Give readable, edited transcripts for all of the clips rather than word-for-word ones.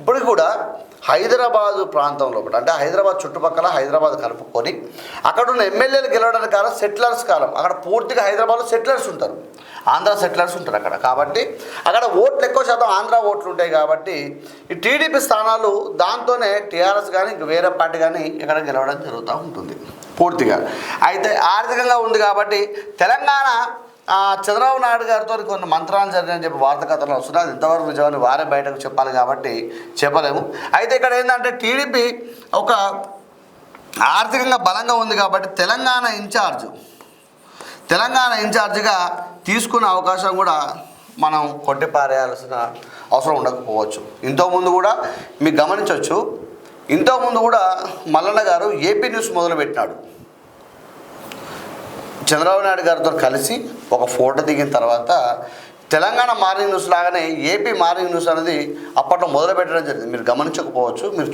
ఇప్పటికి కూడా హైదరాబాదు ప్రాంతంలో కూడా అంటే హైదరాబాద్ చుట్టుపక్కల హైదరాబాద్ కలుపుకొని అక్కడ ఉన్న ఎమ్మెల్యేలు గెలవడానికి కాలం సెటిలర్స్ కాలం. అక్కడ పూర్తిగా హైదరాబాద్లో సెటిలర్స్ ఉంటారు, ఆంధ్ర సెటిలర్స్ ఉంటారు అక్కడ. కాబట్టి అక్కడ ఓట్లు ఎక్కువ శాతం ఆంధ్ర ఓట్లు ఉంటాయి. కాబట్టి ఈ టీడీపీ స్థానాలు దాంతోనే టీఆర్ఎస్ కానీ ఇంక వేరే పార్టీ కానీ ఇక్కడ గెలవడం జరుగుతూ ఉంటుంది పూర్తిగా. అయితే ఆర్థికంగా ఉంది కాబట్టి తెలంగాణ చంద్రబాబు నాయుడు గారితో కొన్ని మంత్రాలు జరిగాయని చెప్పి వార్త కథలు వస్తున్నాయి. ఇంతవరకు నిజమని వారే బయటకు చెప్పాలి కాబట్టి చెప్పలేము. అయితే ఇక్కడ ఏంటంటే టీడీపీ ఒక ఆర్థికంగా బలంగా ఉంది కాబట్టి తెలంగాణ ఇన్ఛార్జిగా తీసుకునే అవకాశం కూడా మనం కొట్టిపారేయాల్సిన అవసరం ఉండకపోవచ్చు. ఇంతకుముందు కూడా మీకు గమనించవచ్చు, ఇంతకుముందు కూడా మల్లన్న గారు ఏపీ న్యూస్ మొదలుపెట్టినాడు. చంద్రబాబు నాయుడు గారితో కలిసి ఒక ఫోటో దిగిన తర్వాత తెలంగాణ మార్నింగ్ న్యూస్ లాగానే ఏపీ మార్నింగ్ న్యూస్ అనేది అప్పట్లో మొదలుపెట్టడం జరిగింది. మీరు గమనించకపోవచ్చు, మీరు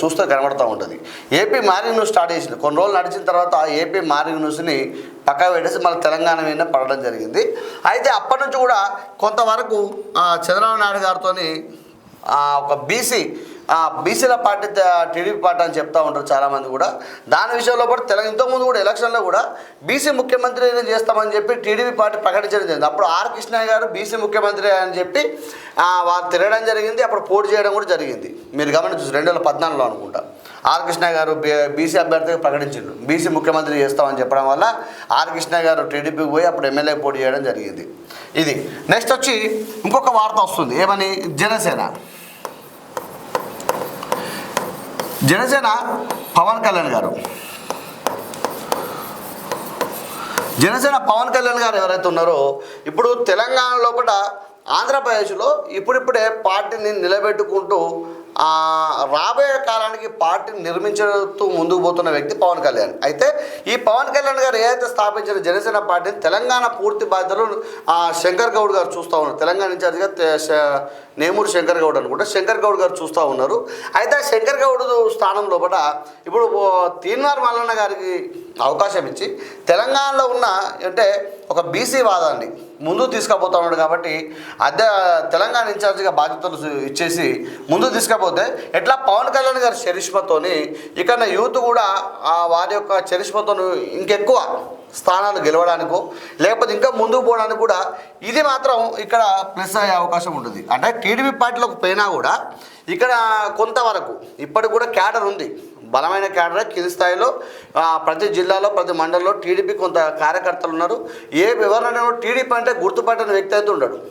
చూస్తే కనబడుతూ ఉంటుంది. ఏపీ మార్నింగ్ న్యూస్ స్టార్ట్ చేసింది. కొన్ని రోజులు నడిచిన తర్వాత ఆ ఏపీ మార్నింగ్ న్యూస్ని పక్కా పెట్టేసి మళ్ళీ తెలంగాణ మీద పడడం జరిగింది. అయితే అప్పటి నుంచి కూడా కొంతవరకు చంద్రబాబు నాయుడు గారితో ఒక బీసీల పార్టీ టీడీపీ పార్టీ అని చెప్తూ ఉంటారు చాలామంది కూడా. దాని విషయంలో కూడా ఇంతకుముందు కూడా ఎలక్షన్లో కూడా బీసీ ముఖ్యమంత్రి చేస్తామని చెప్పి టీడీపీ పార్టీ ప్రకటించడం జరిగింది. అప్పుడు ఆర్ కృష్ణయ్య గారు బీసీ ముఖ్యమంత్రి అని చెప్పి వారు తిరగడం జరిగింది. అప్పుడు పోటీ చేయడం కూడా జరిగింది. మీరు గమనించు 2014లో అనుకుంటా ఆర్ కృష్ణయ్య గారు బీసీ అభ్యర్థిగా ప్రకటించారు. బీసీ ముఖ్యమంత్రి చేస్తామని చెప్పడం వల్ల ఆర్ కృష్ణయ్య గారు టీడీపీకి పోయి అప్పుడు ఎమ్మెల్యే పోటీ చేయడం జరిగింది. ఇది నెక్స్ట్ వచ్చి ఇంకొక వార్త వస్తుంది. ఏమని? జనసేన పవన్ కళ్యాణ్ గారు ఎవరైతే ఉన్నారో ఇప్పుడు తెలంగాణ లోపల ఆంధ్రప్రదేశ్లో ఇప్పుడిప్పుడే పార్టీని నిలబెట్టుకుంటూ రాబోయే కాలానికి పార్టీని నిర్మించుతూ ముందుకు పోతున్న వ్యక్తి పవన్ కళ్యాణ్. అయితే ఈ పవన్ కళ్యాణ్ గారు ఏదైతే స్థాపించిన జనసేన పార్టీని తెలంగాణ పూర్తి బాధ్యతలు శంకర్ గౌడ్ గారు చూస్తూ ఉన్నారు. తెలంగాణ ఇన్ఛార్జిగా నేమూరు శంకర్ గౌడ్ అనుకుంటే శంకర్ గౌడ్ గారు చూస్తూ ఉన్నారు. అయితే శంకర్ గౌడ్ స్థానం లోపల ఇప్పుడు తీన్మార్ మల్లన్న గారికి అవకాశం ఇచ్చి తెలంగాణలో ఉన్న అంటే ఒక బీసీ వాదాన్ని ముందుకు తీసుకుపోతా ఉన్నాడు. కాబట్టి తెలంగాణ ఇన్ఛార్జిగా బాధ్యతలు ఇచ్చేసి ముందుకు తీసుకపోతే ఎట్లా పవన్ కళ్యాణ్ గారి చరిష్మతోని ఇక్కడ యూత్ కూడా వారి యొక్క చరిష్మతో ఇంకెక్కువ స్థానాలు గెలవడానికో లేకపోతే ఇంకా ముందుకు పోవడానికి కూడా ఇది మాత్రం ఇక్కడ ప్లస్ అయ్యే అవకాశం ఉంటుంది. అంటే టీడీపీ పార్టీలోకి పోయినా కూడా ఇక్కడ కొంతవరకు ఇప్పటికి కూడా క్యాడర్ ఉంది, బలమైన క్యాడర్. కింది స్థాయిలో ప్రతి జిల్లాలో ప్రతి మండలంలో టీడీపీ కొంత కార్యకర్తలు ఉన్నారు. ఎవరైనా టీడీపీ అంటే గుర్తుపట్టిన వ్యక్తి అయితే ఉండడు.